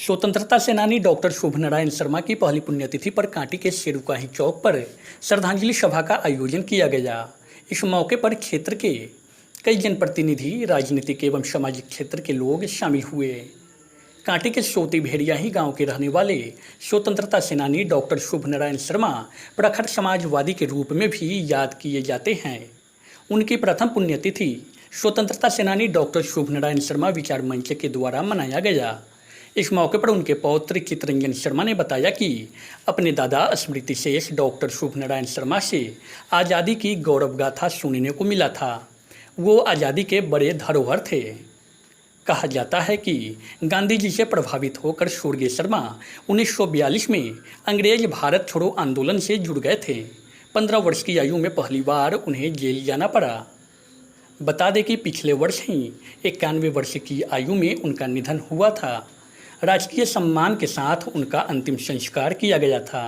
स्वतंत्रता सेनानी डॉक्टर शुभ नारायण शर्मा की पहली पुण्यतिथि पर कांटी के शेरुकाही चौक पर श्रद्धांजलि सभा का आयोजन किया गया। इस मौके पर क्षेत्र के कई जनप्रतिनिधि, राजनीतिक एवं सामाजिक क्षेत्र के लोग शामिल हुए। कांटी के सोती भेड़ियाही गांव के रहने वाले स्वतंत्रता सेनानी डॉक्टर शुभ नारायण शर्मा प्रखर समाजवादी के रूप में भी याद किए जाते हैं। उनकी प्रथम पुण्यतिथि स्वतंत्रता सेनानी डॉक्टर शुभ नारायण शर्मा विचार मंच के द्वारा मनाया गया। इस मौके पर उनके पौत्र चितरंजन शर्मा ने बताया कि अपने दादा स्मृति शेष डॉक्टर शुभ नारायण शर्मा से आज़ादी की गौरव गाथा सुनने को मिला था। वो आज़ादी के बड़े धरोहर थे। कहा जाता है कि गांधी जी से प्रभावित होकर स्वर्गीय शर्मा 1942 में अंग्रेज भारत छोड़ो आंदोलन से जुड़ गए थे। 15 वर्ष की आयु में पहली बार उन्हें जेल जाना पड़ा। बता दें कि पिछले वर्ष ही 91 वर्ष की आयु में उनका निधन हुआ था। राजकीय सम्मान के साथ उनका अंतिम संस्कार किया गया था।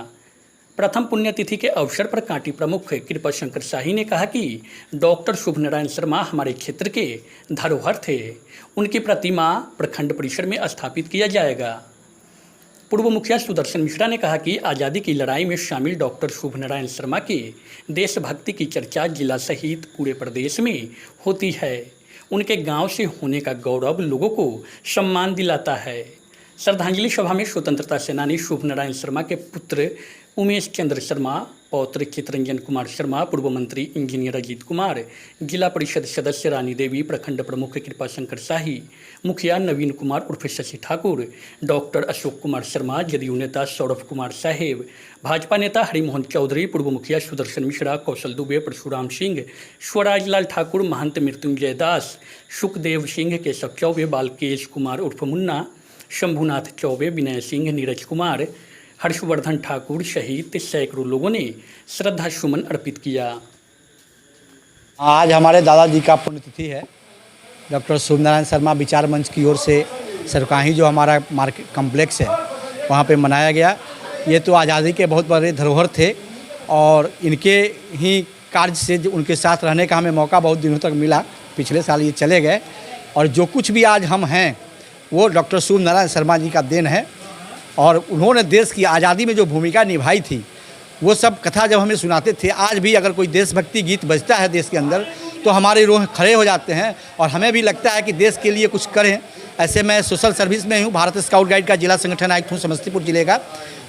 प्रथम पुण्यतिथि के अवसर पर कांटी प्रमुख कृपा शंकर शाही ने कहा कि डॉक्टर शुभ नारायण शर्मा हमारे क्षेत्र के धरोहर थे। उनकी प्रतिमा प्रखंड परिसर में स्थापित किया जाएगा। पूर्व मुखिया सुदर्शन मिश्रा ने कहा कि आज़ादी की लड़ाई में शामिल डॉक्टर शुभ नारायण शर्मा के देशभक्ति की चर्चा जिला सहित पूरे प्रदेश में होती है। उनके गांव से होने का गौरव लोगों को सम्मान दिलाता है। श्रद्धांजलि सभा में स्वतंत्रता सेनानी शुभ नारायण शर्मा के पुत्र उमेश चंद्र शर्मा, पौत्र चितरंजन कुमार शर्मा, पूर्व मंत्री इंजीनियर अजीत कुमार, जिला परिषद सदस्य रानी देवी, प्रखंड प्रमुख कृपा शंकर शाही, मुखिया नवीन कुमार उर्फ शशि ठाकुर, डॉक्टर अशोक कुमार शर्मा, जदयू नेता सौरभ कुमार साहेब, भाजपा नेता हरिमोहन चौधरी, पूर्व मुखिया सुदर्शन मिश्रा, कौशल दुबे, परशुराम सिंह, स्वराज लाल ठाकुर, महंत मृत्युंजय दास, सुखदेव सिंह, केशव चौबे, बालकेश कुमार उर्फ मुन्ना, शंभुनाथ चौबे, विनय सिंह, नीरज कुमार, हर्षवर्धन ठाकुर सहित सैकड़ों लोगों ने श्रद्धा सुमन अर्पित किया। आज हमारे दादाजी का पुण्यतिथि है। डॉक्टर शुभ नारायण शर्मा विचार मंच की ओर से सरकाही जो हमारा मार्केट कम्प्लेक्स है वहाँ पे मनाया गया। ये तो आज़ादी के बहुत बड़े धरोहर थे और इनके ही कार्य से उनके साथ रहने का हमें मौका बहुत दिनों तक मिला। पिछले साल ये चले गए और जो कुछ भी आज हम हैं वो डॉक्टर शुभ नारायण शर्मा जी का देन है। और उन्होंने देश की आज़ादी में जो भूमिका निभाई थी वो सब कथा जब हमें सुनाते थे, आज भी अगर कोई देशभक्ति गीत बजता है देश के अंदर तो हमारे रूह खड़े हो जाते हैं और हमें भी लगता है कि देश के लिए कुछ करें। ऐसे मैं सोशल सर्विस में हूँ, भारत स्काउट गाइड का जिला संगठन आयुक्त हूँ समस्तीपुर जिले का,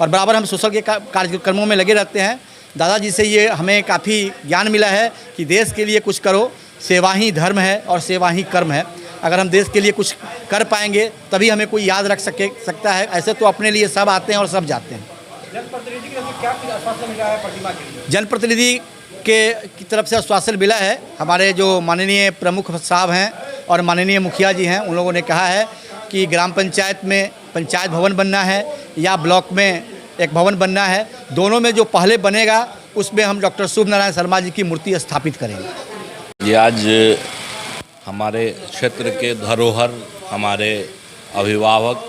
और बराबर हम सोशल के कार्यक्रमों में लगे रहते हैं। दादाजी से ये हमें काफ़ी ज्ञान मिला है कि देश के लिए कुछ करो, सेवा ही धर्म है और सेवा ही कर्म है। अगर हम देश के लिए कुछ कर पाएंगे तभी हमें कोई याद रख सकता है। ऐसे तो अपने लिए सब आते हैं और सब जाते हैं। जनप्रतिनिधि की तरफ से क्या आश्वासन मिला है प्रतिमा के लिए? जनप्रतिनिधि की तरफ से आश्वासन मिला है। हमारे जो माननीय प्रमुख साहब हैं और माननीय मुखिया जी हैं, उन लोगों ने कहा है कि ग्राम पंचायत में पंचायत भवन बनना है या ब्लॉक में एक भवन बनना है, दोनों में जो पहले बनेगा उसमें हम डॉक्टर शुभ नारायण शर्मा जी की मूर्ति स्थापित करेंगे। ये आज हमारे क्षेत्र के धरोहर, हमारे अभिभावक,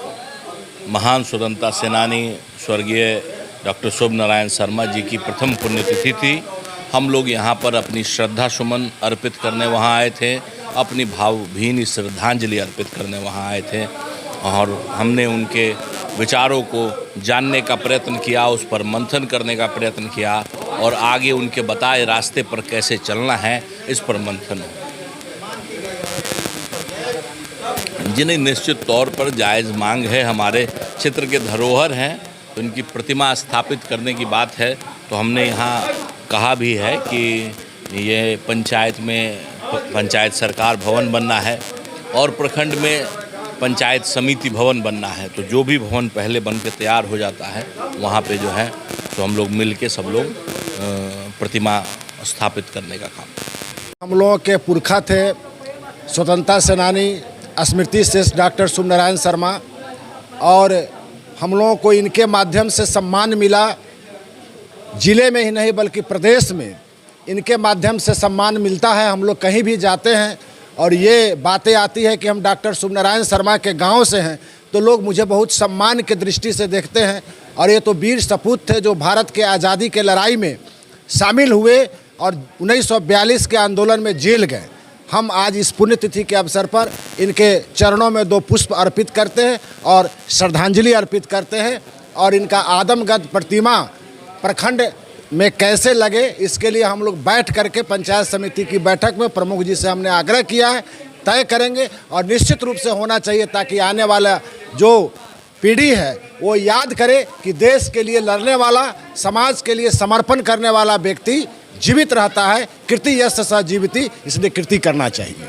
महान स्वतंत्रता सेनानी स्वर्गीय डॉक्टर शुभ नारायण शर्मा जी की प्रथम पुण्यतिथि थी। हम लोग यहाँ पर अपनी श्रद्धा सुमन अर्पित करने वहाँ आए थे, अपनी भावभीनी श्रद्धांजलि अर्पित करने वहाँ आए थे और हमने उनके विचारों को जानने का प्रयत्न किया, उस पर मंथन करने का प्रयत्न किया और आगे उनके बताए रास्ते पर कैसे चलना है इस पर मंथन हो। जिन्हें निश्चित तौर पर जायज़ मांग है, हमारे क्षेत्र के धरोहर हैं तो इनकी प्रतिमा स्थापित करने की बात है, तो हमने यहाँ कहा भी है कि ये पंचायत में पंचायत सरकार भवन बनना है और प्रखंड में पंचायत समिति भवन बनना है। तो जो भी भवन पहले बन के तैयार हो जाता है वहाँ पे जो है तो हम लोग मिल के सब लोग प्रतिमा स्थापित करने का काम। हम लोगों के पुरखा थे स्वतंत्रता सेनानी स्मृति शेष डॉक्टर शुभ नारायण शर्मा, और हम लोगों को इनके माध्यम से सम्मान मिला। जिले में ही नहीं बल्कि प्रदेश में इनके माध्यम से सम्मान मिलता है। हम लोग कहीं भी जाते हैं और ये बातें आती है कि हम डॉक्टर शुभ नारायण शर्मा के गांव से हैं तो लोग मुझे बहुत सम्मान की दृष्टि से देखते हैं। और ये तो वीर सपूत थे जो भारत के आज़ादी के लड़ाई में शामिल हुए और 1942 के आंदोलन में जेल गए। हम आज इस पुण्यतिथि के अवसर पर इनके चरणों में 2 पुष्प अर्पित करते हैं और श्रद्धांजलि अर्पित करते हैं। और इनका आदमगत प्रतिमा प्रखंड में कैसे लगे, इसके लिए हम लोग बैठ करके पंचायत समिति की बैठक में प्रमुख जी से हमने आग्रह किया है, तय करेंगे। और निश्चित रूप से होना चाहिए ताकि आने वाला जो पीढ़ी है वो याद करे कि देश के लिए लड़ने वाला, समाज के लिए समर्पण करने वाला व्यक्ति जीवित रहता है। कीर्ति यश स जीविति, इसलिए कीर्ति करना चाहिए।